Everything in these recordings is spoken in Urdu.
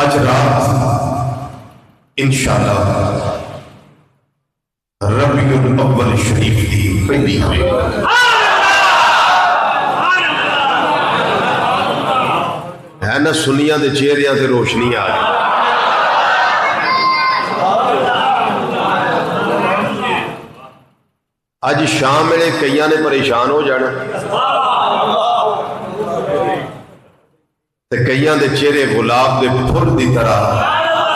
اج رات انشاءاللہ ربیع الاول شریف کی پہلی ہوئے ہے نا سنیاں دے چہریاں تے روشنی آ گئی. اج شام میں کئیاں نے پریشان ہو جانا تے کئیاں دے چہرے گلاب دے پھول دی طرح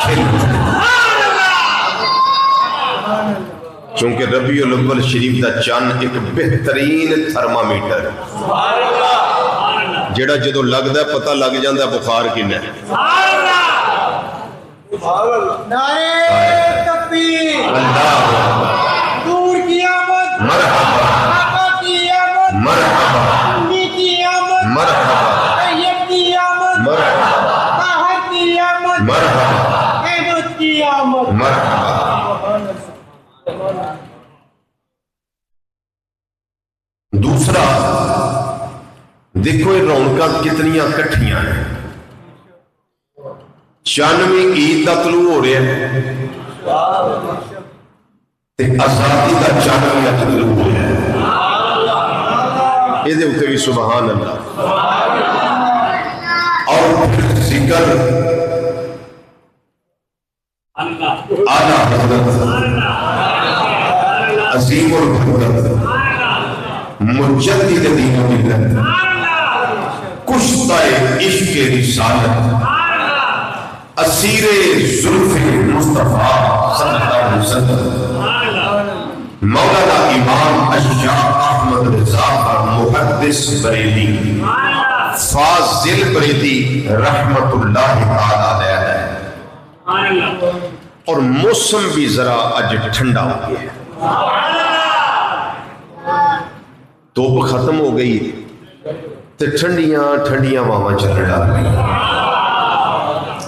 کھل چونکہ ربیع الاول شریف دا چند ایک بہترین تھرمامیٹر جیڑا جدو لگدا ہے پتہ لگ جاندا ہے بخار کنا ہے. نعرہ تکبیر، اللہ دور کی آمد، مرحبا آقا کی آمد، مرحبا امی کی آمد، مرحبا طیب کی آمد، مرحبا طاہر کی آمد، مرحبا احمد کی آمد. مرحبا. دوسرا دیکھو یہ رونقاں کتنیاں کٹھیاں ہیں. 96 عید دا طلوع ہو رہا ہے تے آزادی دا 96 طلوع ہو رہا ہے. یہ دے اتے بھی سبحان اللہ. اور ذکر اعلیٰ حضرت عظیم الحضرت مجدد دین و ملت کشتہ عشق رسالت اسیر زلف مصطفیٰ صلی اللہ علیہ وسلم مولانا امام اشجاع احمد رضا محدث بریلی فاضل بریلی رحمت اللہ تعالی علیہ ہے. اور موسم بھی ذرا اج ٹھنڈا ہو گیا ہے. توپ ختم ہو گئی تے ٹھنڈیاں ٹھنڈیاں واواں چلن لگ پئی.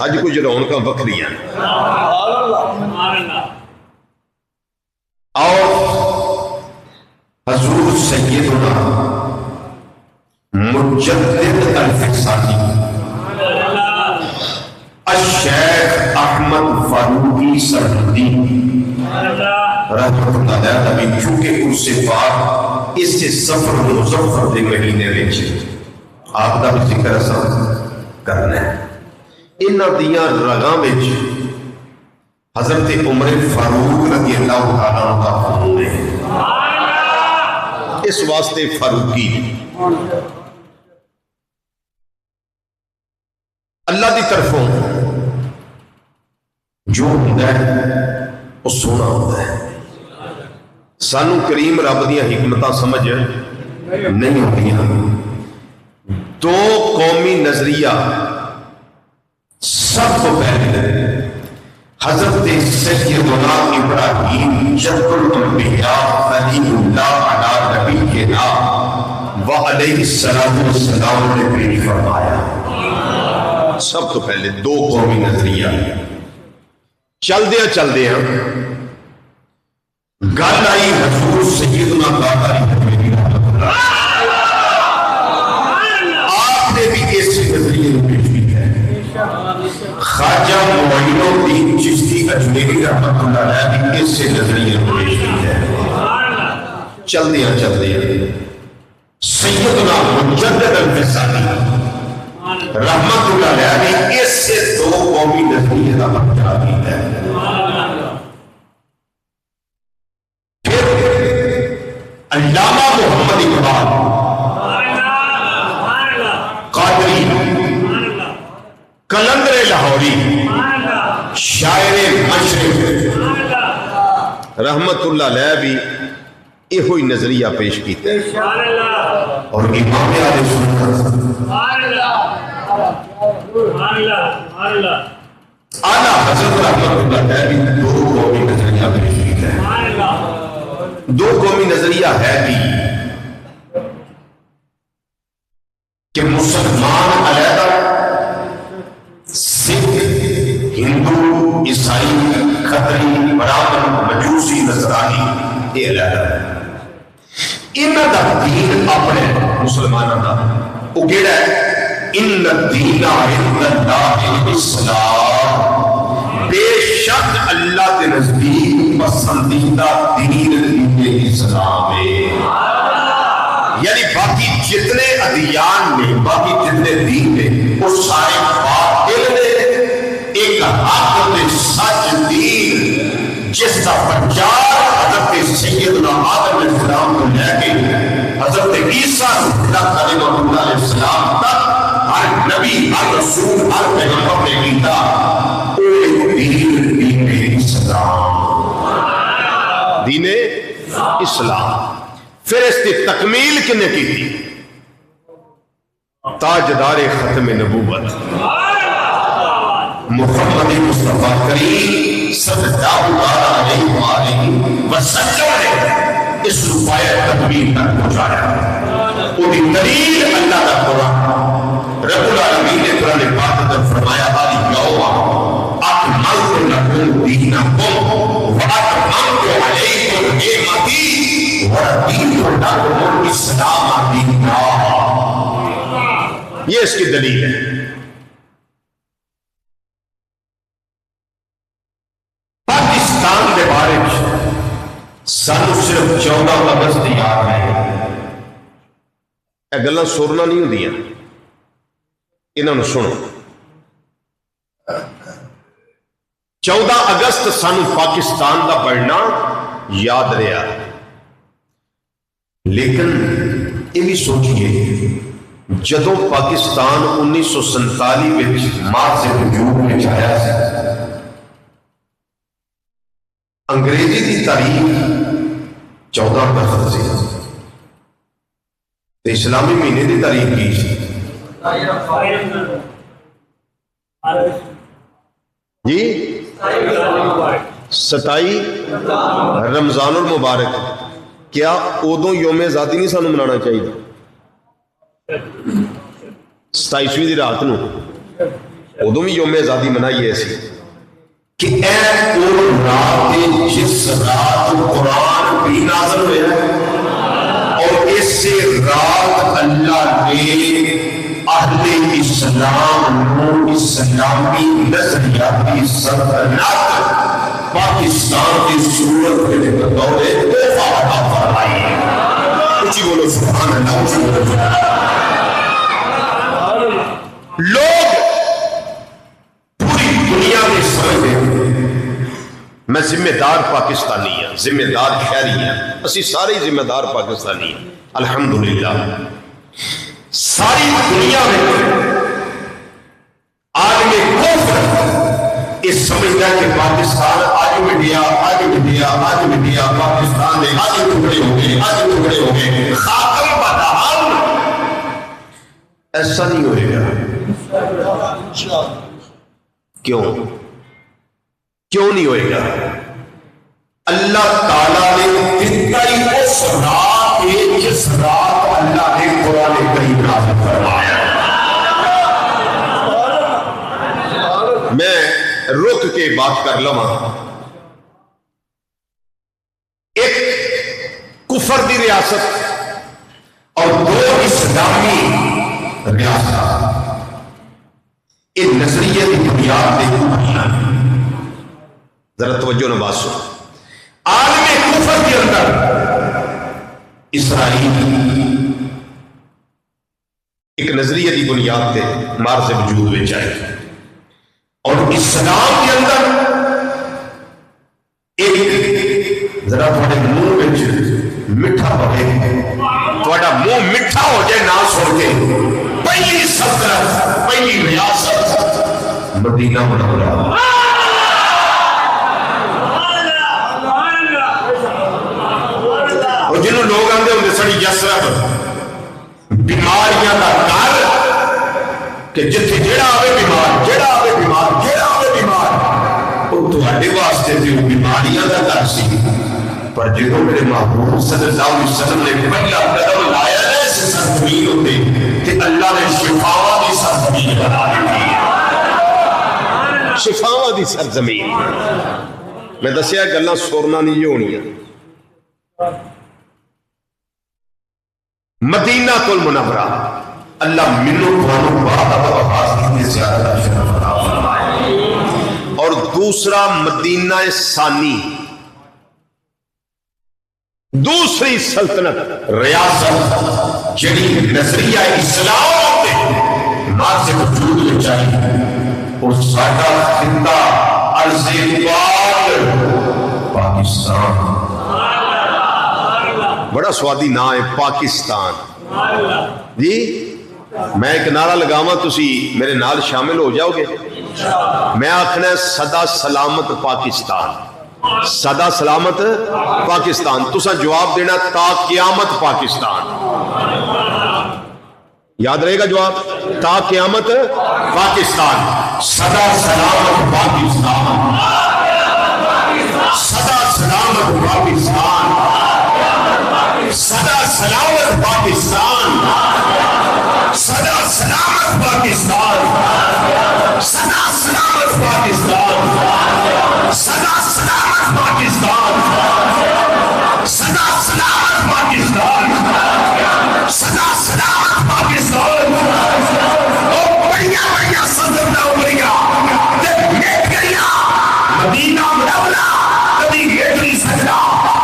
اج کچھ رونقاں وکھریاں. اور حضور سیدنا مجدد الفسانی الشیخ احمد فاروقی سرحدی رحمت اللہ علیہ چونکہ اس سے پاک اس سے سفر مظفر دے مہینے وچ آپ دا بھی ذکر کرنا ہے. انہاں دیاں رگاں وچ حضرت عمر فاروق رضی اللہ تعالیٰ عنہ کا خون ہے. اس واسطے فاروقی اللہ دی طرفوں جو ہوتا ہے وہ سونا ہوتا ہے. سانو کریم رب دیاں حکمتاں سمجھ نہیں ہوتی. دو قومی نظریہ سب کو پہلے حضرت سیدنا ابراہیم جد الانبیاء خلیل اللہ علی نبینا وعلیہ السلام نے پیش فرمایا. سب تو پہلے دو قومی نظریہ چل دیا گل آئی حضور سیدنا قادری آپ نے بھی اس نظریے میں پیش کی ہے. خواجہ معین الدین چشتی اجمیری رحمۃ اللہ علیہ نے اس نظریے میں پیش کی ہے. چل دیا سیدنا مجدد الفسانی رحمت اللہ علیہ نے اس سے دو قومی نظریے کا مطلب دی ہے. پھر علامہ محمد اقبال قادری کلندر لاہوری شاعر مشرق رحمت اللہ علیہ بھی یہ ہوئی نظریہ پیش کیتا ہے. اور امام اہل سنت اعلیٰ حضرت رحمت اللہ علیہ بھی دو قومی نظریہ پیش کیتا ہے. دو قومی نظریہ ہے بھی کہ مسلمان علیحدہ سکھ ہندو عیسائی کھتری برابر مجوسی نصرانی یہ علیحدہ ہے. انہاں دا دین اپنے مسلمانوں دا وہ کیڑا ہے ان الدین عند اللہ الاسلام شک اللہ کے نزدیک پسندیدہ دین دین اسلام ہے. یعنی باقی جتنے ادیان نے، باقی جتنے دین نے، وہ سارے باطل نے. ایک حق تے سچ دین جس کا پرچار حضرت سیدنا آدم علیہ السلام کو لے کے حضرت عیسیٰ کلمہ اللہ علیہ السلام تک ہر نبی، ہر رسول، ہر پیغمبر نے کیتا دین اسلام. دین اسلام. پھر اس کی تکمیل کنے کی تھی؟ تاجدار ختم نبوت محمد مصطفیٰ کریم صلی اللہ علیہ وآلہ وسلم نے اس رفایت تکمیل تک پہنچایا. وہ دلیل اللہ کا قرآن. رب العالمین نے قرآن پاک اندر فرمایا الیوم اکملت لکم دینکم واتممت علیکم نعمتی ورضیت لکم الاسلام دینا. یہ اس کی دلیل ہے. پاکستان کے بارے میں سانو صرف 14 اگست یاد ہے. یہ گلاں سرنا نہیں ہوندیاں، انہاں نوں سنو. 14 اگست سانو پاکستان کا بڑھنا یاد رہا، لیکن یہ بھی سوچیے جدوں پاکستان 1947 مارچ وجود میں آیا سی، انگریزی کی تاریخ 14 اگست سے، اسلامی مہینے کی تاریخ کی جی 27 رمضان المبارک. کیا ادو یوم آزادی نہیں سانو منانا چاہیے؟ 27ویں دی رات نو ادو بھی یوم آزادی منائیے اسی کہ اے وہ رات جس رات قرآن بھی نازل ہوا اور اس سے رات اللہ نے اہل اسلام کو اسلامی نظریاتی سلطنت پاکستان کی صورت میں بطور تحفہ عطا فرمائی ہے. اونچی بولو سبحان اللہ، اونچی بولو سبحان اللہ. لوگ پوری دنیا میں سمجھتے ہیں میں ذمہ دار پاکستانی ہوں، ذمہ دار شہری ہوں، اسی سارے ذمہ دار پاکستانی ہیں. الحمدللہ ساری دنیا میں عالم کفر اس سمجھتا ہے کہ پاکستان آج مٹیا، آج مٹیا، آج مٹیا، پاکستان میں آج ٹکڑے ہو گئے، آج ٹکڑے ہو گئے. خاتم بدحال ایسا نہیں ہوئے گا. کیوں نہیں ہوئے گا؟ اللہ تعالیٰ نے کتنا ہی اس رات ہے جس رات اللہ نے قرآن کریم نازل فرمایا. میں رک کے بات کر لوں. ایک کفر دی ریاست اور 2 اسلامی ریاست، یہ نظریے کی بنیاد دیکھو. ذرا توجہ نہ بات سنو. عالم کفر کے اندر اسرائیل ایک نظریے کی بنیاد پہ مارز وجود میں آئے، اور اسلام کے اندر ایک ذرا تھوڑے منہ میٹھا پڑے، تھوڑا منہ میٹھا ہو جائے نہ سن کے. پہلی سلطنت، پہلی ریاست مدینہ منورہ. اور جنہوں لوگ آتے ہوں سڑی یسرب بیماریاں کا گھر، کہ جتھے جیڑا آوے بیمار، جیڑا آوے بیمار، جیڑا آوے بیمار، وہ تہاڈے واسطے تے بیماریاں کا گھر سی. پر جدوں میرے محبوب صلی اللہ علیہ وسلم نے پہلا قدم لایا ہے اس سرزمین اتے کہ اللہ نے شفاواں دی سرزمین بنا دی. شفاواں دی سرزمین. میں دسیا گلاں سورنا نہیں ہونیاں. مدینہ المنورہ اللہ منو قرآن بعد اب آواز کتنے زیادہ شرف عطا فرمائے. اور دوسرا مدینہ ثانی، دوسری سلطنت ریاست جڑی نظریہ اسلام کے نازک وجود میں چاہیے، اور ساڈا خطہ عرض پاک پاکستان، بڑا سوادی نام ہے پاکستان جی۔ میں ایک نعرہ لگاواں، تسی میرے نال شامل ہو جاؤ گے؟ میں آکھنا ہے سدا سلامت پاکستان، سدا سلامت پاکستان۔ تسا جواب دینا تا قیامت پاکستان، یاد رہے گا جواب؟ تا قیامت پاکستان، سدا سلامت پاکستان، سدا سلامت پاکستان، سدا سلامت پاکستان، سدا سلامت پاکستان، سدا سلامت پاکستان، سدا سلامت پاکستان، سدا سلامت پاکستان، سدا سلامت پاکستان۔ اور بڑھیا بڑھیا صدر نہ بڑھیا مدینہ منورہ کبھی گیٹ نہیں سکتا،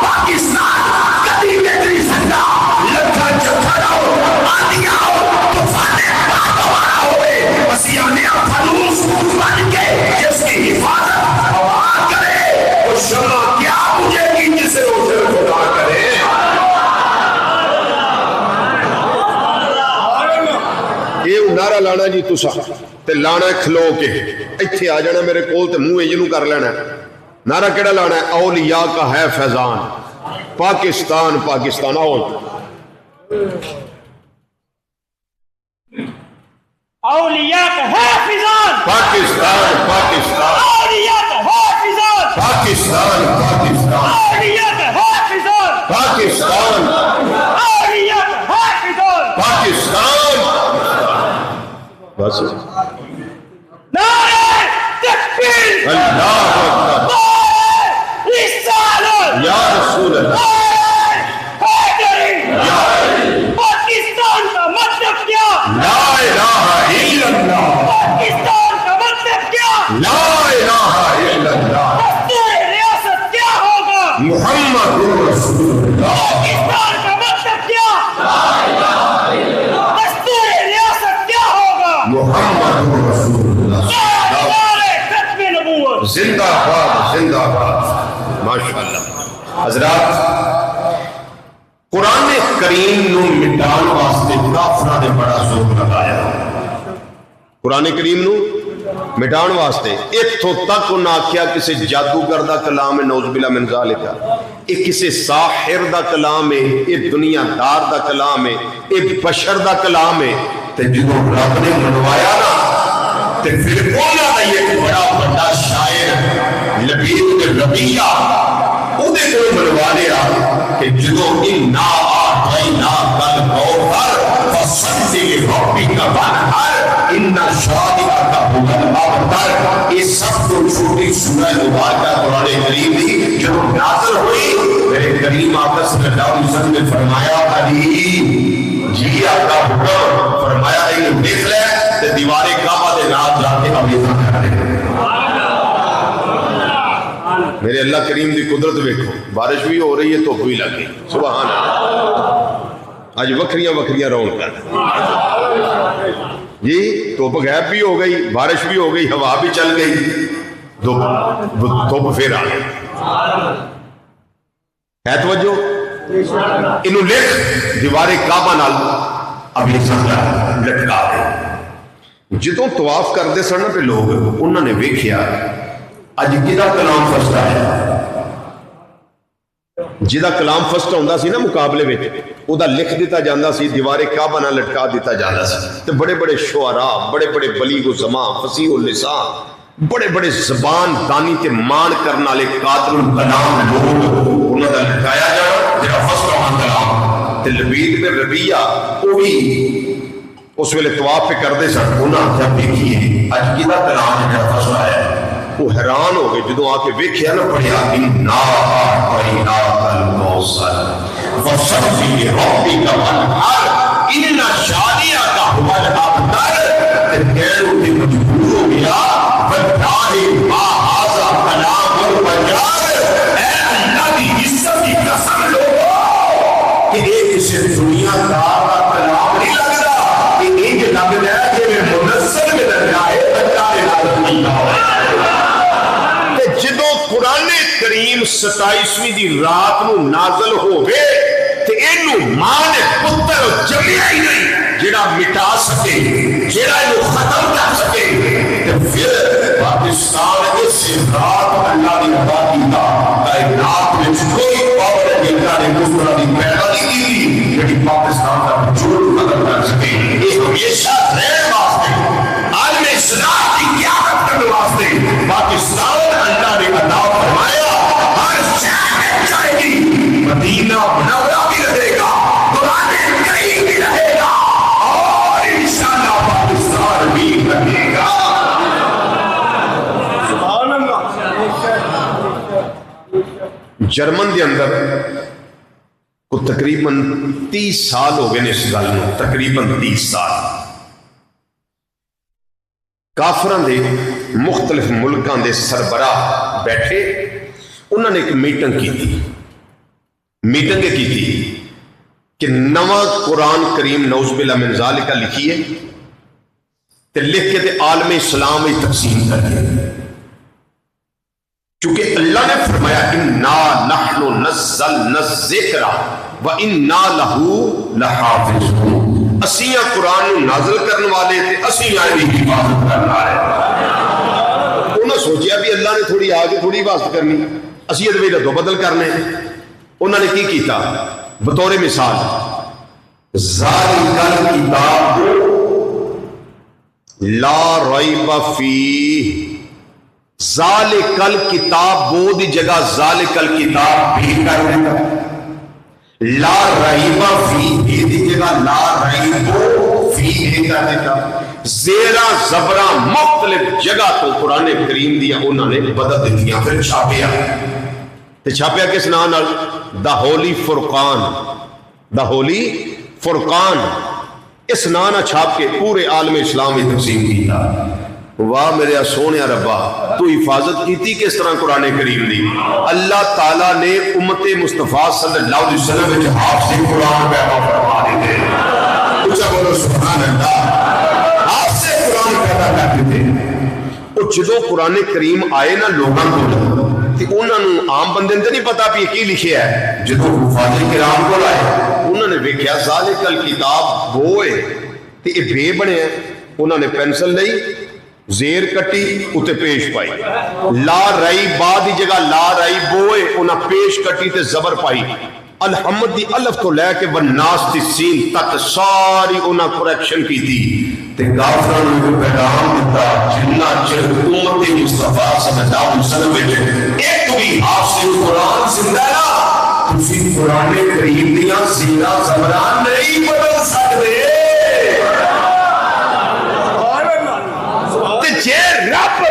پاکستان کبھی گیٹ نہیں سکتا۔ لکھا چکھا رہو، آدیا ہو، طوفانے دوبارہ ہوئے، مسیحانے فلوس بن کے جس کی حفاظت ہوا کرے، وہ شمع کیا مجھے کی جسے اسے خدا کرے۔ یہ نعرہ لانا جی تسا تے لانا کھلو کے ایتھے آ جانا میرے کول تے منہ جنوں کر لینا۔ نعرہ کیڑا لانا ہے؟ اولیاء کا ہے فیضان، پاکستان پاکستان۔ آؤ اولیاء کا ہے فضان، پاکستان پاکستان، اولیاء کا ہے فضان، پاکستان پاکستان، اولیاء کا ہے فضان، پاکستان اولیاء کا ہے فضان۔ پاکستان۔ بس نعرہ تکبیر، اللہ اکبر، نعرہ رسالت، یا رسول اللہ، نعرہ حیدری۔ یا پاکستان کا مطلب کیا؟ لا الہ الا اللہ، پاکستان کا مطلب کیا؟ لا الہ الا اللہ، دستور ریاست کیا ہوگا؟ محمد رسول اللہ، پاکستان کا مطلب کیا؟ دستور ریاست کیا ہوگا؟ محمد رسول اللہ۔ نعرہ ختم نبوت۔ زندہ باد زندہ باد، ماشاءاللہ۔ حضرات، قرآن کریم نو مٹان واسطے کافراں نے بڑا زور لگایا۔ قرآن کریم نو مٹان واسطے اتھوں تک انہاں آکھیا کسی جادوگر دا کلام ہے، نعوذ باللہ من ذالک، یہ کسی ساحر دا کلام ہے، یہ دنیا دار دا کلام ہے، یہ بشر دا کلام ہے۔ تے جدوں رب نے منوایا نا تے پھر انہاں دا یہ بڑا بڑا شاعر لبید ربیہ اودے کول منوا لیا کہ جدوں انا اعطینا کل کوثر فصلی لربک وانحر ان شانئک هو الابتر۔ یہ سب تو چھوٹی سورہ مبارکہ قرآن کریم دی جب نازل ہوئی، میرے کریم آقا صلی اللہ علیہ وسلم نے فرمایا علی جی آقا حکم فرمایا انہیں دیکھ لے تے دیوار کعبہ دے نال جا کے علیحدہ کر دے۔ میرے اللہ کریم دی قدرت دیکھو، بارش بھی ہو رہی ہے تو بھی لگی، سبحان اللہ۔ آج وکھریاں وکھریاں رونقاں جی، تو غیب بھی ہو گئی، بارش بھی ہو گئی، ہوا بھی چل گئی، دھوپ پھر آ گئی۔ ہے توجہ؟ انہوں لکھ دیوار کعبہ نال ابھی لٹکا دے۔ جدوں طواف کرتے سن پہ لوگ انہوں نے ویکھیا اج کدا کلام فستا ہے، جدا کلام فسٹ ہوندا سی نا مقابلے وچ او دا لکھ دیتا جاندا سی، دیوار کعبہ نال لٹکا دیتا جاندا سی۔ تے بڑے بڑے شعراء، بڑے بڑے بلیغ الزمان، فصیح اللسان، بڑے بڑے زبان دانی تے مان کرن والے قادر الکلام لوگ انہاں دا لٹکایا جانا جڑا فسٹ ہوندا کلام۔ تے لبید بن ربیہ او بھی اس ویلے طواف پہ کردے سن، انہاں جب دیکھیے اج کدا کلام جڑا فسٹ آیا، وہ حیران ہو گئے جدوں آ کے ویکھیا نا، پڑھیا انا اعطیناک الکوثر فصلی لربک وانحر ان شانئک هو الابتر۔ تے کہہ اٹھے مجبور ہو گیا واللہ ما ھذا کیتا ہوئے تے جدو قرآن کریم 27ویں دی رات نو نازل ہوئے تے اینو ماں نے پتر جمعیا ہی نہیں جڑا مٹا سکے جڑا اینو ختم کر سکے تے پھر پاکستان اس رات اللہ نے ادا کیتا کائنات میں کوئی پاور ہے اللہ نے دوسرا دی پیدا نہیں کی جڑی پاکستان کا وجود ختم کر سکے یہ ہمیشہ رہن واسطے عالم اسلام کی قیادت کرنے واسطے پاکستان اللہ نے عطا فرمایا ہر شہر میں جائے گی مدینہ منورہ بھی رہے گا قرآن کریم بھی رہے گا اور انشاءاللہ پاکستان بھی رہے گا سبحان اللہ جرمن دے اندر کو تقریباً 30 سال ہو گئے اس گل میں تقریباً 30 سال کافران دے مختلف ملکان دے سربراہ بیٹھے انہوں نے ایک میٹنگ کی تھی کہ نواں قرآن کریم نعوذ باللہ من ذالک لکھیے تے لکھ کے تے عالم اسلام میں تقسیم کر دیا چونکہ اللہ نے فرمایا اِنَّا نَحْنُ نَزَّلْنَا الذِّكْرَ وَإِنَّا لَهُ لَحَافِظُونَ اسیاں قرآن نازل کرنے والے تھے اسیاں بھی حفاظت کرنے والے انہوں سوچیا بھی اللہ نے تھوڑی آگے تھوڑی حفاظت کرنی اسیاں دے دو بدل کرنے انہوں نے کی کیتا بطور مثال ذالک الکتاب لا ریب فیہ ذالک الکتاب وہ دی جگہ ذالک الکتاب بھی کر دیتا لا ریب فیہ دی جگہ لا ریب فیہ کر دیتا زیرہ زبرہ مختلف جگہ تو قرآن کریم دیا انہوں نے بدل دیتیاں پھر چھاپیا تے چھاپیا کس نام دا ہولی فرقان دا ہولی فرقان اس نام چھاپ کے پورے عالم اسلام میں تقسیم کیا واہ میرے سونے ربا تو حفاظت کیتی کس طرح قرآن کریم دی اللہ تعالیٰ نے امت مصطفیٰ صلی اللہ علیہ وسلم میں حافظ قرآن پیدا فرما دیتے اچھا بولو سبحان اللہ حافظ قرآن پیدا کرتے تھے اور جدو قرآن کریم آئے نا لوگاں کو انہوں نے عام بندے نے نہیں پتا بھی کی لکھے ہے جدو حفاظ کرام کو لائے انہوں نے ویکھیا ذالک الکتاب وہ ہے تے یہ بے بنے ہیں انہوں نے پینسل لئی زیر کٹی اتے پیش پائی لا رائی بعد دی جگہ لا رائی بوئے انہاں پیش کٹی تے زبر پائی الحمد دی الف تو لے کے والناس دی سین تک ساری انہاں کریکشن کی تھی تے کافران نے پیغام دیتا جنہ چل امت مصطفیٰ صلی اللہ علیہ وسلم ایک بھی حافظ قرآن زندہ نا تسی قرآن کریم دیاں زیرہ زبران نہیں بدل سکتے جے رب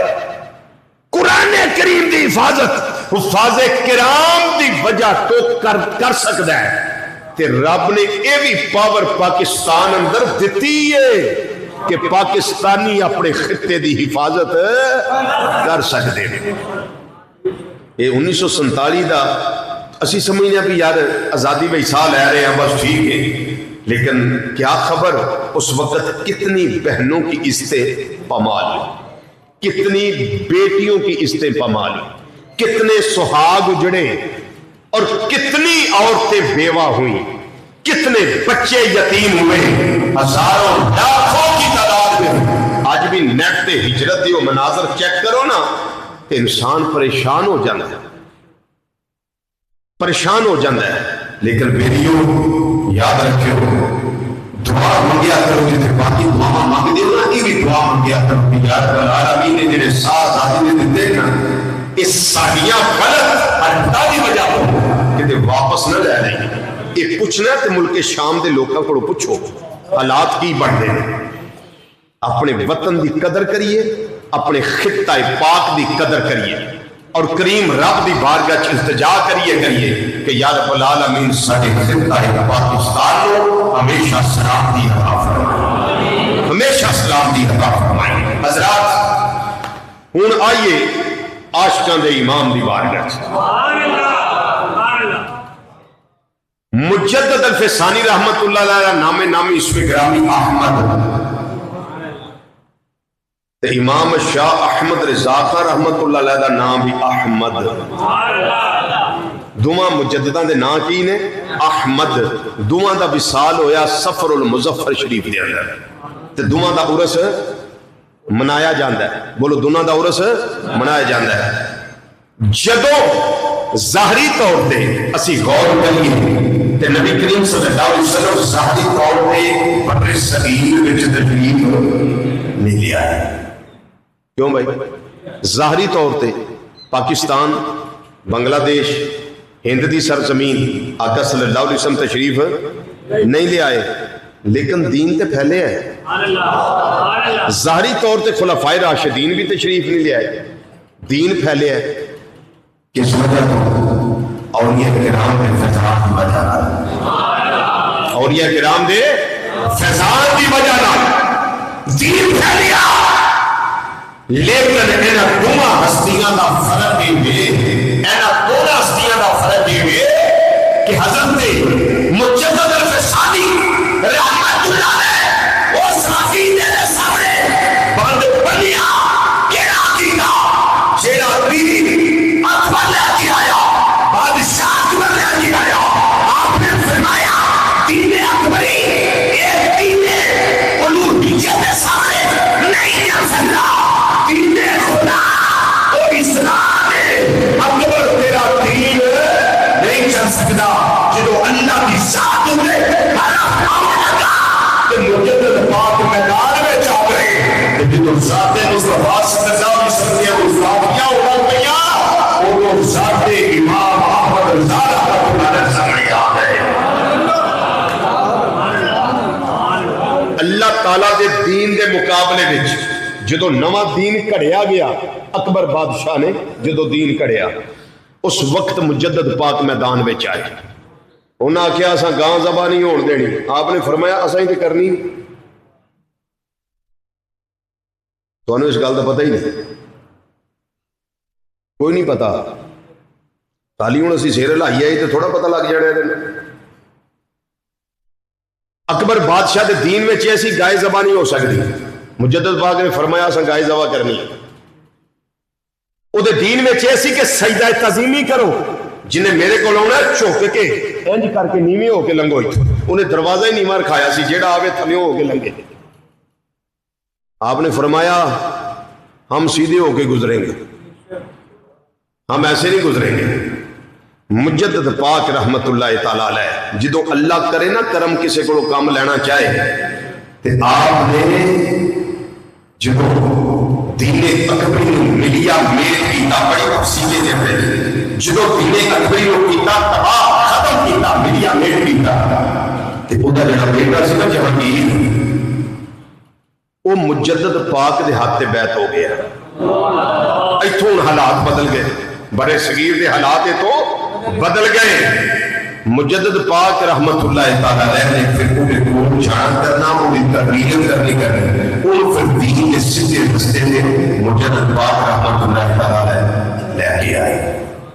قرآن کریم دی حفاظت حفاظ کرام دی وجہ تو کر سکتا ہے تے رب نے یہ بھی پاور پاکستان اندر دیتی ہے کہ پاکستانی اپنے خطے دی حفاظت کر سکتے ہیں یہ 1947 دا اسی سمجھنے بھی یار آزادی میں سال لے رہے ہیں بس ٹھیک ہے لیکن کیا خبر اس وقت کتنی بہنوں کی عزتیں پامال ہوئی کتنی بیٹیوں کی عزتیں پامال ہوئی کتنے سہاگ اجڑے اور کتنی عورتیں بیوہ ہوئیں کتنے بچے یتیم ہوئے ہزاروں لاکھوں کی تعداد میں آج بھی نیٹ تے ہجرت دیو مناظر چیک کرو نا کہ انسان پریشان ہو جانا ہے لیکن بیٹیوں یاد رکھو دعا منگیا کرو جتے باقی دعا مانگ دے نا یہ بھی دعا منگیا کرو کہ یا رب العالمین نے جنہیں ساتھ آدمی نے دے نا اس ساڑیاں غلط ہٹا دی وجہ ہو کہ واپس نہ لے رہی یہ پوچھنا ہے کہ ملک شام دے لوگوں کو پوچھو حالات کی بڑھ دے اپنے وطن دی قدر کریے اپنے خطہ پاک دی قدر کریے اور کریم رب دی بارگاہ التجا کریے کہ یا رب العالمین ساڈے خطہ پاکستان کو ہمیشہ سلامتی عطا فرمائے ہمیشہ سلامتی عطا فرمائے حضرات ہن آئیے عاشقاں دے امام دی بارگاہ سبحان اللہ مجدد الفسانی رحمت اللہ علیہ نام نامی اسم گرامی احمد تے امام شاہ احمد رضا خان رحمت اللہ علیہ دا نام بھی احمد، دوواں مجدداں دے نام کی نے احمد، دوواں دا وصال ہویا سفر المظفر شریف دے اندر، تے دوواں دا عرس منایا جاندا ہے، بولو دوواں دا عرس منایا جاندا ہے۔ جدوں ظاہری طور تے اسی غور کریے تے نبی کریم صلی اللہ علیہ وسلم ظاہری طور تے بر صغیر وچ تشریف نہیں لیا ہے، کیوں بھائی؟ ظاہری طور تے پاکستان، بنگلہ دیش، ہند دی سرزمین آقا صلی اللہ علیہ وسلم تشریف نہیں لے آئے، لیکن دین تے پھیلے ہے۔ ظاہری طور تے خلفائے راشدین بھی تشریف نہیں لے آئے، دین پھیلے ہے، کس وجہ تو اولیاء کرام کے فیضان کی وجہ نہ، اولیاء کرام دے فیضان کی وجہ نہ دین پھیلیا۔ لیکن انہاں دونوں ہستیاں دا فرق یہ ہے، انہاں دونوں ہستیاں دا فرق یہ ہے کہ حضرت مجدد الفسانی رحمت اللہ علیہ اس عقیدے دے سامنے بند بنیا کیڑا عقیدہ جیڑا دین اکبر لے کے آیا، بادشاہ اکبر لے کے آیا، آپ نے فرمایا دین اکبری ایک دین الوہیت کے سامنے نہیں جا سکتا، دین خدا اور اسلام ہے، اکبر تیرا دین نہیں چل سکتا۔ جدو اللہ کی ذات نے ہرا کام لگا کہ مجدد پاک میدان میں جا گئے، جدو ذات مصطفیٰ صلی اللہ علیہ وسلم کے الفاظ کیا اڑا گیا، وہ ذات امام احمد رضا رحمۃ اللہ علیہ سامنے آ گئے۔ اللہ تعالیٰ دے دین دے مقابلے وچ جدو نواں دین کڑیا گیا، اکبر بادشاہ نے جدو دین کڑیا، اس وقت مجدد پاک میدان وچ آئے، انہاں آکھیا اساں گاں ذبح نہیں ہون دینی، آپ نے فرمایا اساں ہی تے کرنی، تانوں اس گل دا پتہ ہی نہیں، کوئی نہیں پتا، خالی ہوں اسی سیر لائی آئی تے تھوڑا پتہ لگ جانا ہے۔ اکبر بادشاہ دے دین میں ایسی گائے ذبح نہیں ہو سکتی، مجدد پاک نے فرمایا اساں گائے ذبح کرنی، او دے دین میں ایسی کہ سجدہ تعظیمی کرو، جنہیں میرے کو آنا چوک کے انج کر کے نیویں ہو کے لنگو، انہیں دروازہ ہی نیواں رکھایا سی، جیڑا آوے تھلیوں ہو کے لنگے۔ آپ نے فرمایا ہم سیدھے ہو کے گزریں گے، ہم ایسے نہیں گزریں گے۔ مجدد پاک رحمت اللہ تعالیٰ علیہ جدو اللہ کرے نا کرم کسے کو کام لینا چاہے تے آپ نے جدو دین اکبری ملیا میرے کیتا بڑی تفصیلیں دے پہ، جدو دین اکبری کیتا تباہ ختم کیتا ملیا میرے کیتا تے ادھا جڑا بیٹا سی نا جہانگیر، وہ مجدد پاک دے ہاتھ تے بیعت ہو گیا، ایتھوں حالات بدل گئے، برے صغیر دے حالات تو بدل گئے۔ مجدد پاک رحمت اللہ تعالیٰ علیہ نے پھر انہیں کو جان کرنا، انہیں تربیت کرنی ان پھر دین کے سدھے رستے میں مجدد پاک رحمت اللہ تعالیٰ علیہ لے کے آئے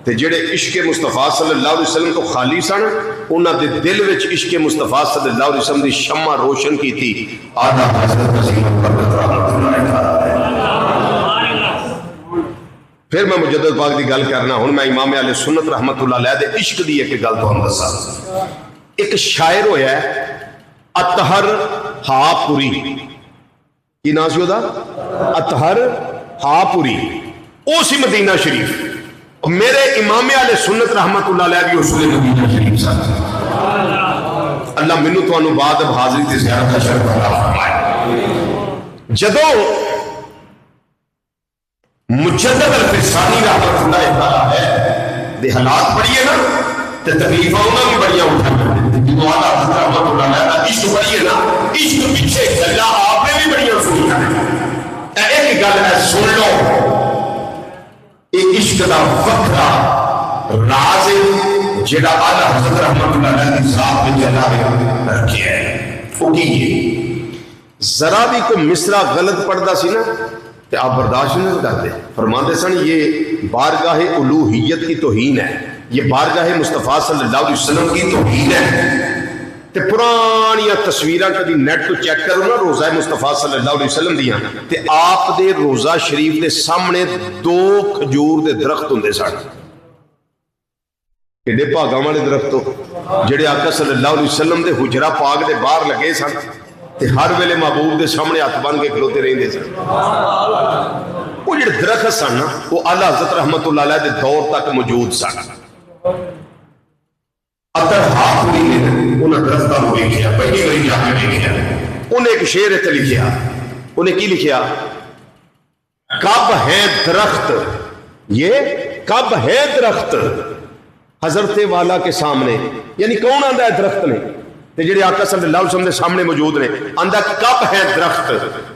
تے جڑے عشق مصطفیٰ صلی اللہ علیہ وسلم کو خالی سن، انہاں دے دل وچ عشق مصطفیٰ صلی اللہ علیہ وسلم دی شمع روشن کی تھی، آدھا حضرت عظیم البرکت رحمت اللہ تعالیٰ علیہ۔ پھر میں مجدد پاک دی گل کرنا، ہوں میں امام اہل سنت رحمت اللہ علیہ دے عشق دی ایک گل تو ہم دسا۔ ایک شاعر ہویا ہے اطہر ہاپوری، کی نام سی دا؟ اطہر ہاپوری، او سی مدینہ شریف، میرے امام اہل سنت رحمت اللہ علیہ بھی اصول مدینہ شریف سا۔ اللہ منو تو انو بعد اب حاضری تے زیارت کا شرف اللہ فرمائے۔ جدو مجدد الفسانی رحمت اللہ تعالیٰ ہے دے حالات پڑھئے نا تے تکلیفہ انہوں بھی بڑھیا اٹھا کرتے، جدو آدھا حضرت رحمت اللہ علیہ عشق پڑھئے نا، عشق پیچھے اللہ آپ نے بھی بڑھیا سنی کرنے۔ ایک گل ہے سن لو، ایک عشق دا وقتہ راز جیڑا آدھا حضرت رحمت اللہ علیہ کی ذات میں اللہ نے رکھے ہے، وہ کی یہ ذرا بھی کوئی مصرع غلط پڑھدا سی نا کہ آپ برداشت نہیں کرتے، فرماتے سن یہ بارگاہ الوہیت کی توہین ہے، یہ بارگاہ مصطفیٰ صلی اللہ علیہ وسلم کی توہین ہے، تے پرانیاں تصویراں کدی نیٹ تو چیک کرو نا روزہ مصطفیٰ صلی اللہ علیہ وسلم دیاں تے آپ دے روزہ شریف دے سامنے 2 کھجور دے درخت ہوندے سن ایڈے بھاگاں والے درخت جڑے آقا صلی اللہ علیہ وسلم دے حجرہ پاک دے باہر لگے سن تے ہر ویلے محبوب دے سامنے ہاتھ بن کے کھلوتے رہندے سن وہ جڑے درخت سن وہ اعلیٰ حضرت رحمت اللہ علیہ دے دور تک موجود سن اتر ہاتھ ہوئی نے انہیں درختہ کو لکھیا پہلی بڑی جا کے لکھیا انہیں ایک شعر تے لکھیا انہیں کی لکھیا کب ہے درخت یہ کب ہے درخت حضرت والا کے سامنے یعنی کون آندہ ہے درخت نے تے جڑے آقا صلی اللہ علیہ وسلم کے سامنے موجود نے آندہ کب ہے درخت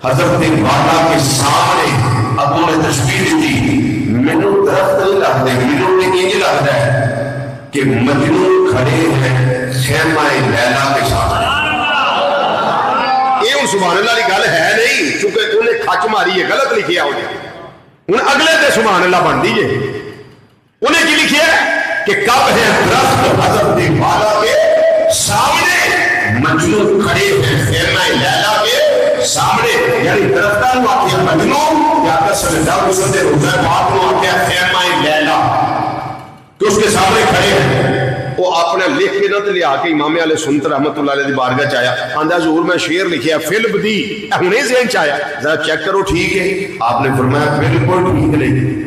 حضرت والا کے سامنے اب انہیں تشبیح دی منو درخت نہیں لگتے منو نے یہ لگتا ہے کہ مجنون کھڑے ہیں خیمہ لیلا کے سامنے یہ ان سبحان اللہ کی گل ہے نہیں چونکہ انہیں کھچ ماری ہے غلط لکھیا ہو جائے انہیں اگلے تے سبحان اللہ بن دیجئے انہیں کی لکھیا ہے کہ کب ہے درخت حضرت والا کے سامنے مجنون کھڑے ہیں خیمہ لیلا کے سامنے یعنی درختان واقعہ مجنون یا صلی اللہ علیہ وسلم دے روزہ پاک میں واقعہ خیمہ لیلا کہ اس کے سامنے کھڑے ہیں وہ اپنے لکھ کے نہ تے لیا کے امام علیہ سنت رحمت اللہ علیہ دی بارگاہ چایا آندہ حضور میں شعر لکھیا فلم دی انہیں ذہن چایا ذرا چیک کرو ٹھیک ہے آپ نے فرمایا بالکل ٹھیک نہیں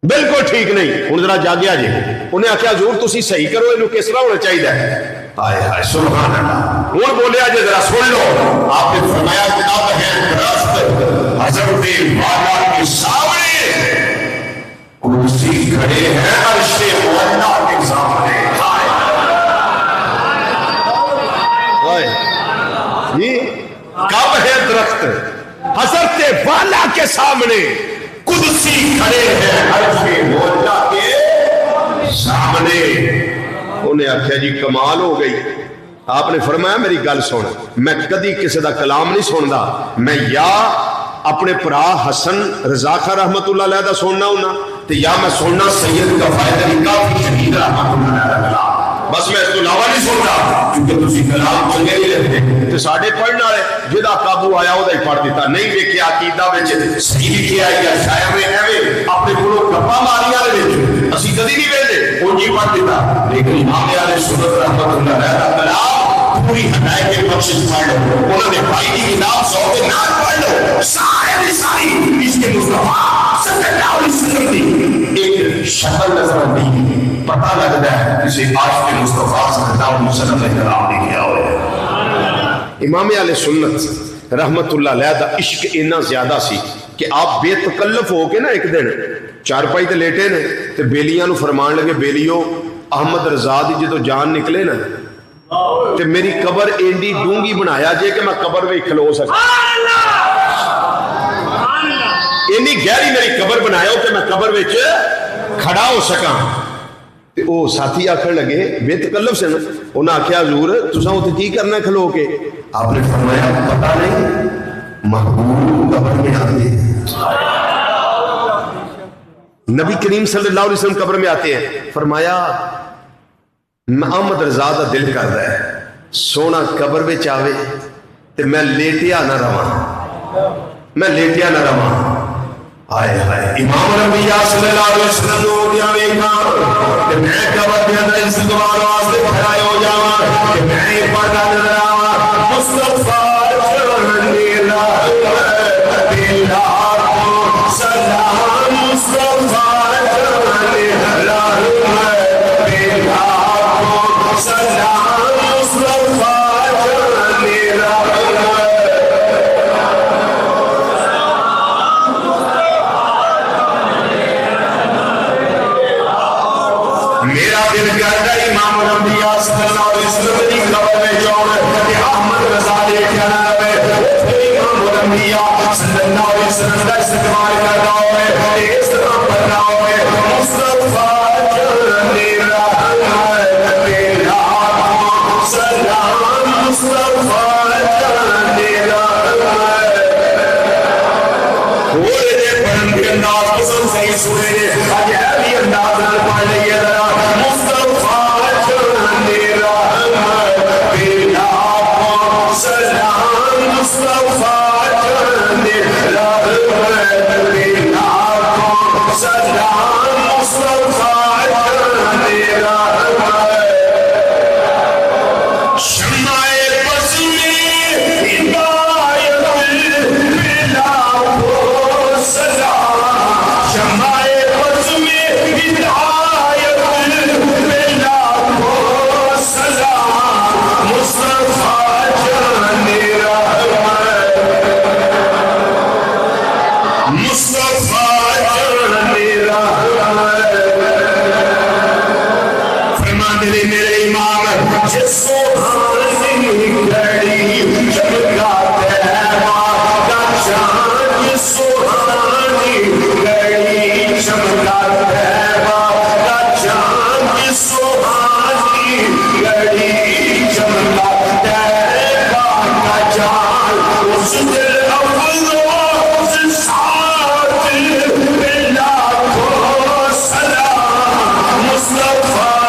بالکل ٹھیک نہیں ہن ذرا جاگیا جی انہیں آخیا حضور تسی صحیح کرو انہوں کس طرح ہونا چاہیے ہائے ہائے سبحان اللہ ہن بولیا جی ذرا سن لو آپ نے فرمایا کتاب ہے درخت حضرت والا کے سامنے کرسی کھڑے ہیں عرش مولا کے سامنے یہ کب ہے درخت حضرت والا کے سامنے قدسی کھڑے ہیں عرش مولا کے سامنے انہیں آخیا جی کمال ہو گئی آپ نے فرمایا میری گل سن میں کدی کسی دا کلام نہیں سندا میں یا اپنے پرا حسن رضا خان رحمت اللہ علیہ دا سننا ہونا تے یا میں سننا سید کا فائدہ نہیں کافی شہید رحمت اللہ علیہ کلام بس میں اس کو علاوہ نہیں سنتا کیونکہ تسی کلام چنگے نہیں لگتے تے ساڈے پڑھن والے جدا قابو آیا وہ ہی پڑھ دیتا نہیں ویکھیا عقیدہ وچ صحیح لکھیا یا شاعر نے ایویں اپنے کولوں گپاں ماریاں دے وچ اسی کدی نہیں ویندے اونج ہی پڑھ دیتا لیکن امام علیہ سنت رحمت اللہ علیہ دا کلام پوری ہدایت کے بخشش پڑھ لو انہوں نے بھائی کی کتاب سو کے نام پڑھ لو سارے ساری اس کے مصطفیٰ صلی اللہ علیہ وسلم کی ایک شکل نظر آتی پتہ لگتا ہے کسی عاشق مصطفیٰ صلی اللہ علیہ وسلم نے کلام نہیں کیا ہوا امام علیہ سنت رحمت اللہ علیہ دا عشق اتنا زیادہ سی کہ آپ بے تکلف ہو کے نا ایک دن چارپائی تے لیٹے نے تے بیلیاں نو فرمان لگے بیلیو احمد رضا دی جدو جان نکلے نا تے میری قبر اینڈی ڈونگی بنایا جے کہ میں قبر میں کھلو سکتا اینی گہری میری قبر بنایا کہ میں قبر میں کھڑا ہو سکا او ساتھی آکھر لگے بے تکلف سے نا انہاں آکھیا حضور تساں اوتھے کی کرنا کھلو کے آپ نے فرمایا پتہ نہیں محبوب قبر میں آتے ہیں نبی کریم صلی اللہ علیہ وسلم قبر میں آتے ہیں فرمایا احمد رضا دا دل کر رہا ہے سونا قبر میں چاہے تے میں لیٹیا نہ رہا میں لیٹیا نہ رہا آئے آئے امام الانبیاء صلی اللہ علیہ وسلم نے دیا ویکھا کہ میں قبر میں اندر استقبال واسطے کھڑا ہو جاواں کہ میں پڑھنا نظر آواں مصطفیٰ سلام مصطفیٰ میرا دل کرتا ہے امام الانبیاء صلی اللہ علیہ وسلم کی قبر میں جاؤں کہ احمد رضا دیکھنا ہے امام الانبیاء صلی اللہ علیہ وسلم کا استقبال کرنا ہوئے اس طرح پڑھنا ہوئے مصطفیٰ سلام مصطفیٰ ہوئے دے پڑھن کے انداز قسم سے ہی سنے آج ایوی انداز نہ پڑھ لئیے ذرا مصطفیٰ شمائے بز میں ہدایت پہ لاکھوں سلام مصطفیٰ جان رحمت مصطفیٰ جان رحمت فرمان دے میرے امام جس سبحانی گھڑی چمکا تیمہ کا چاند جس سبحانی گھڑی چمکا تیمہ کا چاند جس سبحانی گھڑی چمکا تیمہ کا چاند اس دل اول اس ساتھ بلا کو سلام مصطفیٰ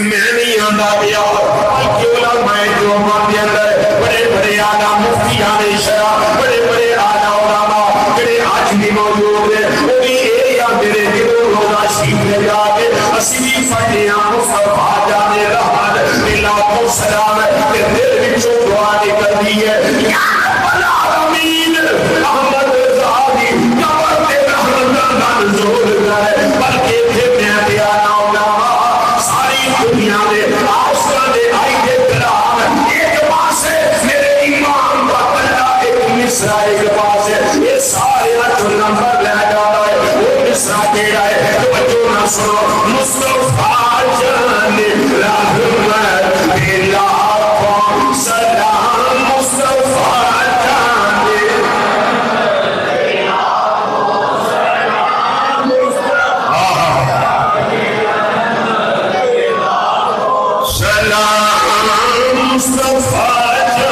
میں نہیں آندا پیا بلکہ علماء جو ماندے اندر بڑے بڑے اعلیٰ مفتیان شرع بڑے بڑے اعلیٰ علماء جڑے آج بھی موجود ہیں وہ بھی اے یا میرے دلوں روزہ شریف لے جا کے اسی بھی پڑھنے مصطفیٰ جان رحمت لاکھوں سلام تے دل وچوں دعا نکلدی ہے یا رب العالمین احمد رضا دی قبر تے رحمت دا نزول کرے بلکہ پھر میں دیا دنیا دے آسمان دے آئی دے کرام ایک پاس ہے میرے امام کا اللہ ایک مصرہ ایک پاس ہے یہ سارے جو نمبر لے جاتا ہے وہ مصرہ کہا ہے تو بچوں نہ سنو مصطفیٰ جان رحمت لاکھوں سلام مصطفیٰ جان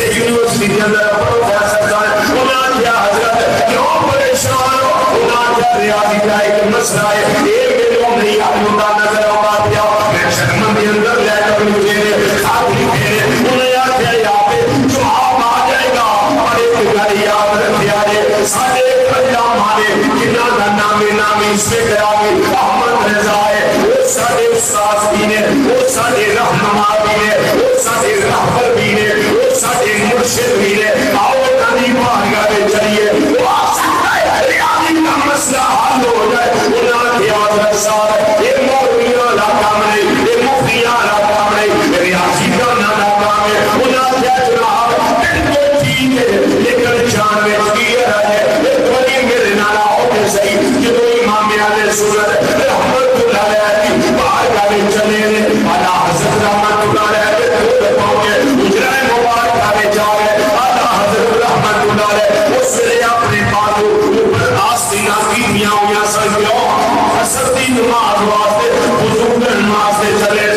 یونیورسٹی کے اندر پروفیسر صاحب انہاں کیا حضرت کیوں پریشان ہو انہاں کیا ریاضی کا ایک مسئلہ ہے ایک میلوں نہیں آتا نظر آتا پیا میں شرمندی اندر لے کر مجھے خاطری پھیرے انہیں کیا یہاں پہ جو آپ آ جائے گا اور ایک گھر یاد رکھیا ہے سارے اللہ مانے جنہاں کا نامی اس میں کرامی احمد رضا ہے وہ سارے استاذ بھی نے وہ سارے رہنما بھی نے وہ سارے رہبر بھی نے وہ سارے مرشد بھی نے آؤ نبی بارگاہ میں چلیے وہ آ سکتا ہے ریاضی کا مسئلہ حل ہو جائے انہاں کی حضرت صاحب یہ مولویوں لا کام نہیں یہ مفتیاں لا کام نہیں ریاضی کا نہ کام ہے انہاں کیا جناب بالکل ٹھیک ہے لیکن جان میں کیا ہے ایک ولی میرے نالا ہوتے صحیح جو امام علیہ سنت رحمت اللہ علیہ بارگاہ میں چلے نے اعلیٰ حضرت رحمت اللہ علیہ پہنچے اجرائے مبارکہ میں جائے اعلیٰ حضرت رحمت اللہ علیہ اس سے اپنے باتوں اوپر آستینہ کیتیاں ہویا سنگیوں حسرتی نماز واسطے حضور نماز سے چلے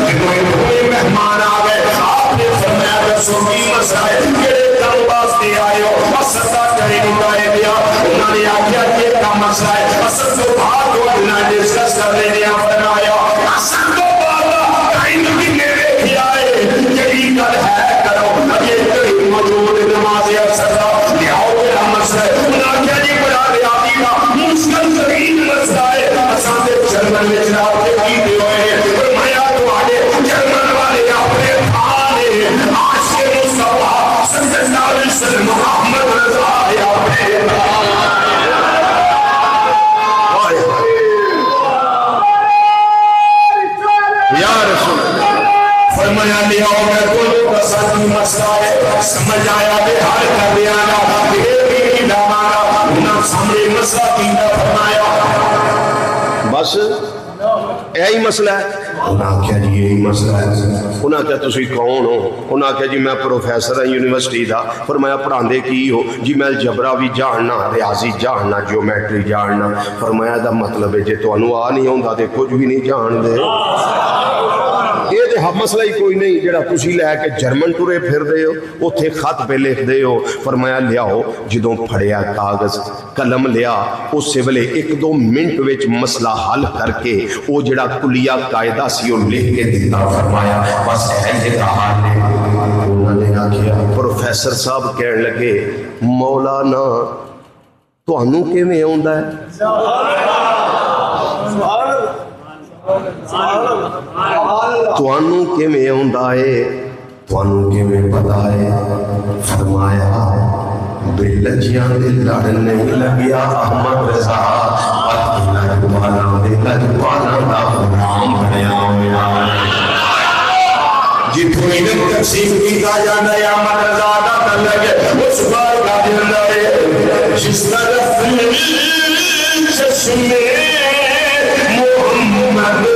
کہ کوئی مہمان آ گئے آپ نے فرمایا دسو کی مسائل کیڑے کام واسطے آئے ہو اثر کا کرے نکائے دیا انہوں نے آگیا کہ کا مسئلہ ہے اثر تو بات ہو انہوں نے ڈسکس کر لینے فرمایا اثر تو بات کہیں بھی میرے کیا ہے یہی کل ہے کرو اب یہ کوئی موجود نماز اثر لیاؤ میرا مسئلہ انہاں کیا جی بڑا ریاضی کا مشکل ترین مسئلہ ہے اساں دے جرمن میں جناب کے کیتے ہوئے فرمایا تو آگے جرمن والے اپنے تھانے آج کے مصطفیٰ صلی اللہ علیہ وسلم محمد رضا یا اپنے یا رسول اللہ فرمایا لیاؤ میں کوئی بساتی مسئلہ ہے سمجھ آیا بہار کا بیانا بہر بھی دامانا انہاں سامنے مسئلہ کیتا فرمایا بس یہی مسئلہ ہے انہاں کیا جی یہی مسئلہ ہے انہاں کیا تسی کون ہو انہاں کیا جی میں پروفیسر ہوں یونیورسٹی دا فرمایا پڑھاندے کی ہو جی میں الجبرا بھی جاننا ریاضی جاننا جیومیٹری جاننا فرمایا دا مطلب ہے جے تو آ نہیں ہوندا تے کچھ بھی نہیں جان دے یہ تو مسئلہ ہی کوئی نہیں جڑا تسی لے کے جرمن ٹرے پھر دے ہو اتھے خط پہ لکھ دے ہو فرمایا لیاؤ جدوں پھڑیا کاغذ قلم لیا اس سے بلے ایک دو منٹ وچ مسئلہ حل کر کے وہ جڑا کلیہ قاعدہ سی وہ لکھ کے دیتا فرمایا بس ایسے کہا نے انہوں نے آکھیا پروفیسر صاحب کہنے لگے مولانا تو انو کے میں ہوندا ہے توانو کے میں ہوندا ہے توانو کے میں پتا ہے فرمایا بلجیاں دے لڑ نہیں لگیا احمد رضا لجوانا دا غلام بنیا ہوا جتوں علم تقسیم کیتا جانا ہے احمد رضا دا کر لگے اس بار کا دن ہے جس طرف چشمے محمد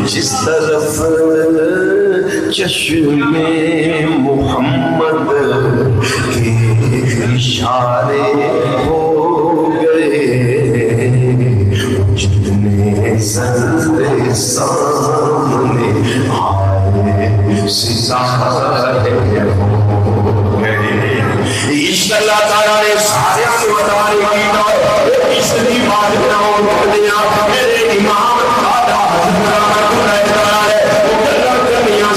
جس طرف چشم محمد کے اشارے ہو گئے جتنے ذرے سامنے آئے ستارے ہو گئے عشق اللہ تعالیٰ نے سارے وطاری کیتا اس کی بات بناؤں دنیا میرے امام آدھا حضرت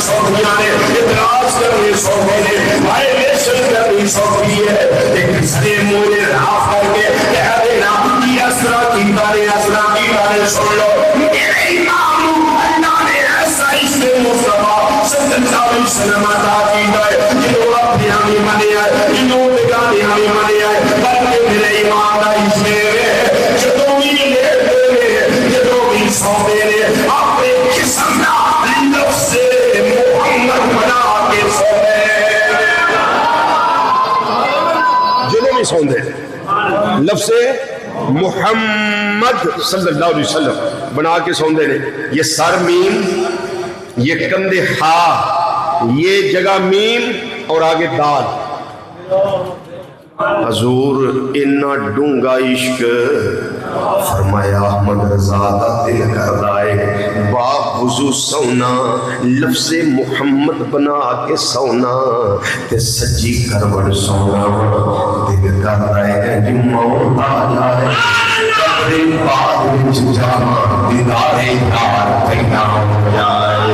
صوفیاء نے ادراس کرنے صوفی نے وائلیشن کرنی صوفی ہے ایک سرے مولے راف کر کے کہہ دینا کہ اسرا کی بارے سن لو میرے امام اللہ نے ایسا عشق مصطفیٰ صلی اللہ علیہ وسلم عطا کیتا ہے جنہوں اپنی ہمیں منے آئے جنہوں بگانے ہمیں منے آئے بلکہ میرے امام کا عشق ہے جدوں بھی لیتے ہیں جدوں بھی سوتے ہیں اپنے قسم نہ لفظ بنا کے سونے جنہوں بھی سوندے لفظ محمد صلی اللہ علیہ وسلم بنا کے سوندے نے یہ سر میم یہ کندھے ہا یہ جگہ میم اور آگے دال حضور اتنا ڈونگا عشق فرمایا احمد رضا دا دل کر رائے با وضو سونا لفظ محمد بنا کے سونا تے سجی کروڑ سونا دل کر رائے جو موت آ جائے قبر بعد وچ جاواں دیدار یار پیدا ہو جائے.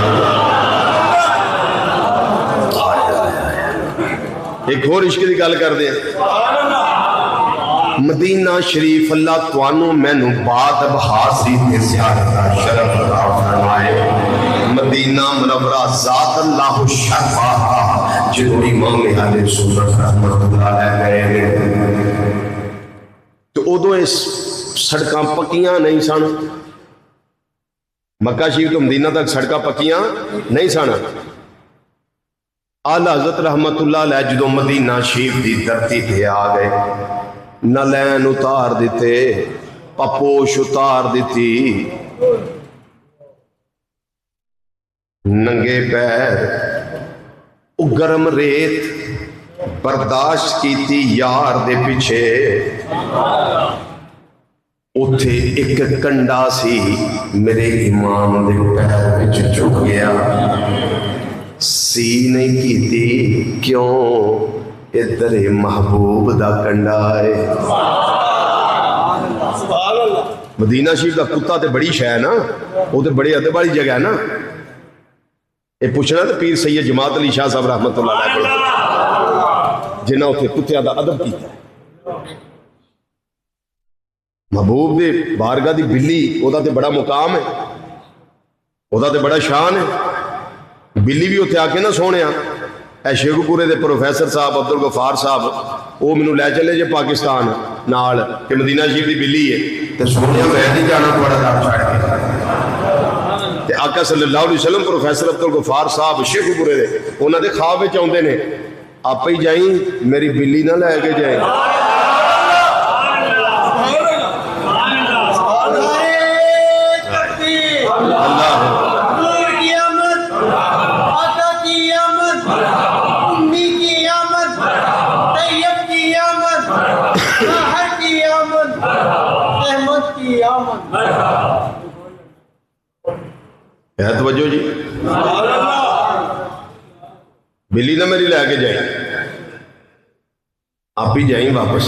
ایک اور عشق کی گل کر دیں. مدینہ شریف اللہ توانو مینو بعد اب حاضری تے زیارت کا شرف عطا فرمائے. مدینہ منورہ ذات اللہ شرفا جدو امام اہل سنت رحمت اللہ علیہ گئے تو ادو اس سڑکاں پکیاں نہیں سن. مکہ شریف تو مدینہ تک سڑکاں پکیاں نہیں سن. آلہ حضرت رحمت اللہ علیہ جدو مدینہ شریف دی دھرتی تے آ گئے نلین اتار دیتے پپوش اتار دیتی ننگے پیر گرم ریت برداشت کیتی یار دے پیچھے اتھے ایک کنڈا سی میرے امام دے پیر وچ چک گیا سی نہیں کیتی کیوں ادھر محبوب دا کنڈا ہے. مدینہ شریف دا کتا تے بڑی شے ہے نا وہ تے بڑی ادب والی جگہ ہے نا. یہ پوچھنا تے پیر سید جماعت علی شاہ صاحب رحمت اللہ علیہ جنہاں اتنے کتیاں دا ادب کیتا. محبوب دے بارگاہ دی بلی وہ تے بڑا مقام ہے وہ تے بڑا شان ہے. بلی بھی اتنے آ کے نہ سونے اے شیخو پورے دے پروفیسر صاحب عبد الغفار صاحب وہ مینوں لے چلے جے پاکستان نال کہ مدینہ شریف دی بلی ہے تے سونے میں نہیں جانا بڑا دار چھڑ کے تے آقا صلی اللہ علیہ وسلم پروفیسر عبد الغفار صاحب شیخو پورے دے انہاں دے خواب وچ اوندے نے آپ ہی جائیں میری بلی نہ لے کے جائیں. توجہ جی بلی نہ میری لے کے جائیں آپ ہی جائیں واپس.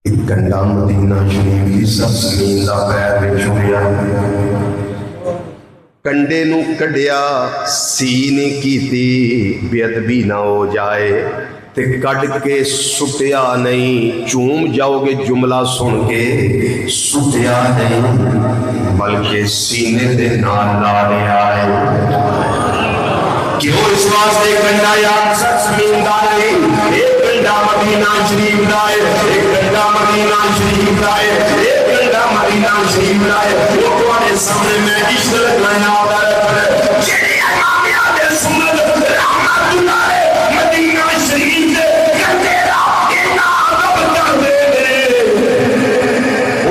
ایک کنڈا مدینہ شریف کی سب زمین دا پیر چھوڑیا کنڈے نو کڈیا سی نے کیتی بے ادبی نہ ہو جائے تے کڈ کے سٹیا نہیں. چوم جاؤ گے جملہ سن کے سٹیا نہیں بلکہ سینے دے نال لارے آئے. کیوں اس واسطے کنڈا یا زمین دا نہیں ایک کنڈا مدینہ شریف دا ہے ایک کنڈا مدینہ شریف دا ہے ایک کنڈا مدینہ شریف دا ہے. وہ تمہارے سامنے میں عشق لگانا ہوتا ہے جیڑی امام اہل سنت رحمت اللہ علیہ مدینہ شریف دے کندے دا اتنا ادب کردے نے.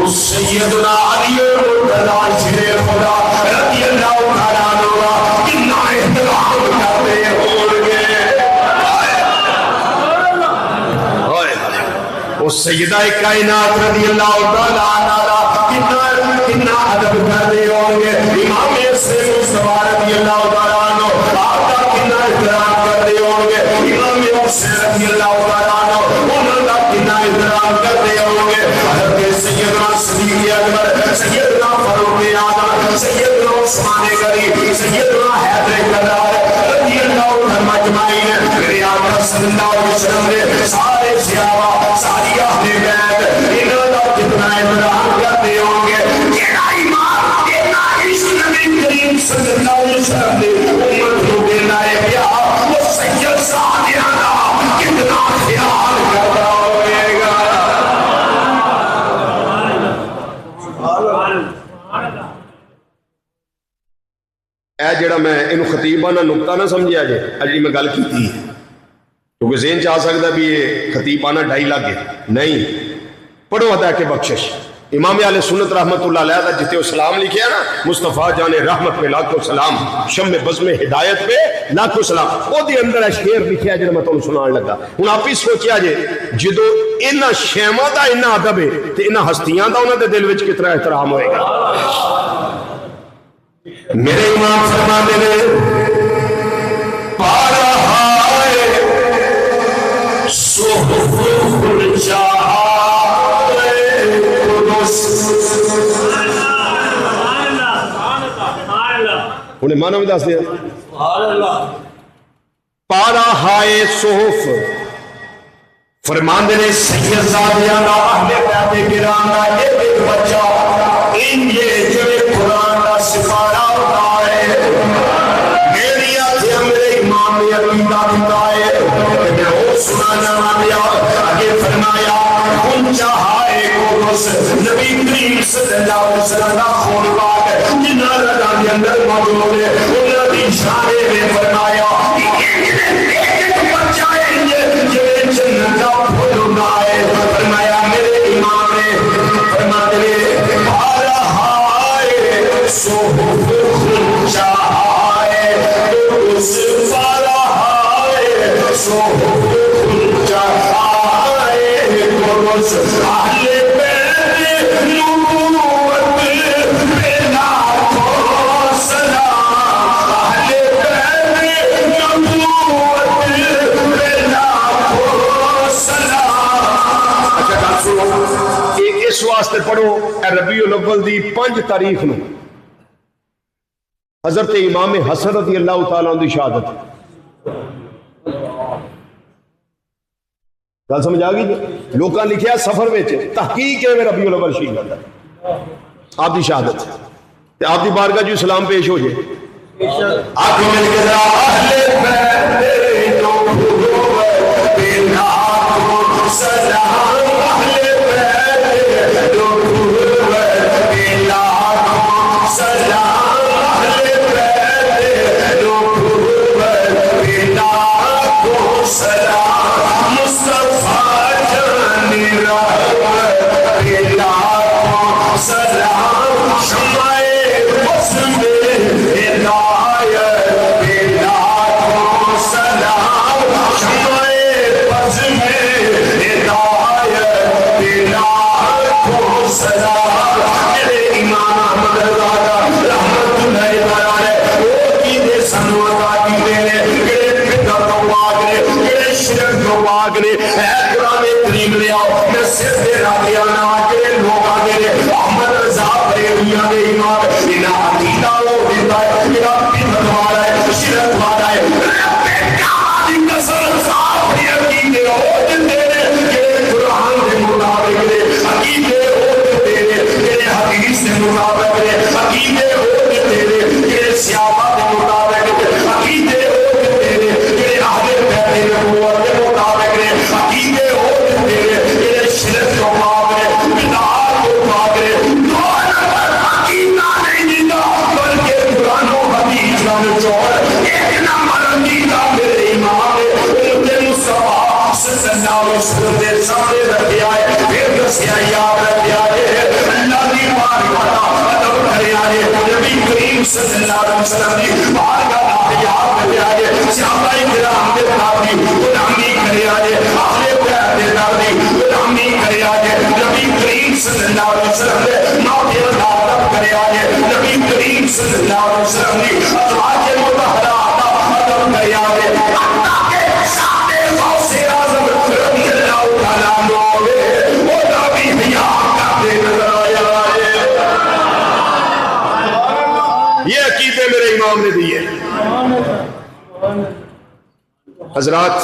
اس سیدنا علی مرتضی شیر خدا رضی اللہ تعالیٰ عنہ کتنا احترام کرتے ہوں گے. اس سیدہ کائنات رضی اللہ تعالیٰ عنہ کتنا ادب کرتے ہوں گے. امام مصطفیٰ رضی اللہ تعالیٰ عنہ آپ کا کتنا احترام کرتے ہوں گے. امام حسین رضی اللہ تعالیٰ عنہ انہوں کا کتنا احترام کرتے ہوں گے. حضرت سیدنا صدیق اکبر سیدنا فاروق اعظم سیدنا عثمان غنی سیدنا حیدر کرار رضی اللہ عنہم اجمعین میرے آقا صلی اللہ علیہ وسلم نے سارے صحابہ ساری اہل بیت انہوں کا کتنا احترام کرتے ہوں گے. جیڑا ایمان دینا عشق نبی کریم صلی اللہ علیہ وسلم نے امت کو دینا ہے کیا وہ سید صادقہ کا کتنا خیال کرتا ہوئے گا. اے جڑا میں انہوں خطیبانہ نکتہ نہ سمجھے آجے اجلی میں گل کی تھی کیونکہ ذہن چاہ سکتا بھی یہ خطیبانہ ڈھائی لگ گئے نہیں. پڑھو عطا کے بخشش امام اہل سنت رحمت اللہ علیہ دا جتے وہ سلام لکھیا نا مصطفیٰ جان رحمت پہ لاکھوں سلام شم بزم ہدایت پہ لاکھوں سلام وہ دی اندر شعر لکھیا جنہا میں تو سنان لگا ہوں آپ ہی سوچیا جے جدو انہا شیمہ دا انہا عدب ہے تو انہا ہستیاں دا انہا دے دل وچ کتنا احترام ہوئے گا میرے امام فرما دے پارا ہائے صحف خلچہ انہیں معنی میں دس دیا پارا ہائے صحف فرمان دے سید زادیانا اہل پیادے گرانا ایک بچہ ان یہ جو قرآن کا سفارہ ہوتا ہے میری آتھے میرے امام نے عقیدہ دیتا ہے کہ میں وہ سنانا آگیا آگے فرمایا کن چاہائے قدس نبی کریم صلی اللہ علیہ وسلم کا خون پاک جنہ رضا کے اندر موجود ہے انہوں نے شانے میں فرمایا ایک بچہ ہے جو جنت کا پھولنا ہے فرمایا میرے امام نے فرماتے ہیں آرہا ہے صحف خلچہ ہے قدس پارہا ہے صحف خلچہ ہے قدس اہل بیت نبوت پہ لاکھوں سلام اہل بیت نبوت پہ لاکھوں سلام اچھا گل سنو ایک اس واسطے پڑھو ربیع الاول دی 5 تاریخ نو حضرت امام حسن رضی اللہ تعالیٰ عنہ دی شہادت گل سمجھ آ گئی لوکاں لکھیا سفر وچ تحقیق ہے ربیع الاول شریف اندر آپ دی شہادت تے آپ دی بارگاہ جو سلام پیش ہو جائے آنکھوں میں لکھا اہل بیت نبوت پہ لاکھوں سلام اہل بیت نبوت پہ لاکھوں سلام اہل بیت نبوت پہ لاکھوں سلام مصطفیٰ جان رحمت پہ لاکھوں سلام شمع بزم ہدایت پہ لاکھوں سلام شمع بزم ہدایت پہ لاکھوں سلام میرے امام احمد رضا رحمت اللہ علیہ وہ کی دے سنوتا کی دے گرے پتا تو آگرے گرے شرک تو آگرے اے قرآن کریم لے آؤ میں صرف دے راکیاں نہ آگرے لوگ آگرے احمد رضا بریلیاں دے امام انہا عقیدہ وہ دیتا ہے انہا پیدت والا ہے شرک والا ہے رب کہاں قسم صاحب یہ عقیدے ہو دیتے ہیں کہ قرآن کے مطابق دے عقیدے ہو دیتے ہیں کہ حدیث کے مطابق دے عقیدے ہو دیتے ہیں کہ صحابہ کے مطابق دے عقیدے ہو دیتے ہیں کہ اہل بیت نبوت کے مطابق دے عقیدے ہو دیتے ہیں کہ شرک کو پاک بدعات کو پاک دو نمبر عقیدہ نہیں دیتا بلکہ قرآن و حدیث کا نچوڑ ایک نمبر عقیدہ میرے امام امت مصطفیٰ صلی اللہ علیہ وسلم نے سامنے رکھیا ہے پھر دسیا یاد رکھیا ہے اللہ دی بارگاہ ادب کریا ہے نبی کریم صلی اللہ علیہ وسلم نے بارگاہ یاد رکھیا ہے صحابہ کرام کے نبی غلامی کریا ہے اہل بیت کے نبی غلامی کریا ہے نبی کریم صلی اللہ علیہ وسلم نے نوکر ادب کریا ہے نبی کریم صلی اللہ علیہ وسلم نے ازواج مطہرات ادب کریا ہے اللہ کے سامنے غوث اعظم رضی اللہ تعالیٰ عنہ وہ نبی بیان کرتے نظر آیا ہے یہ عقیدے میرے امام نے دیے حضرات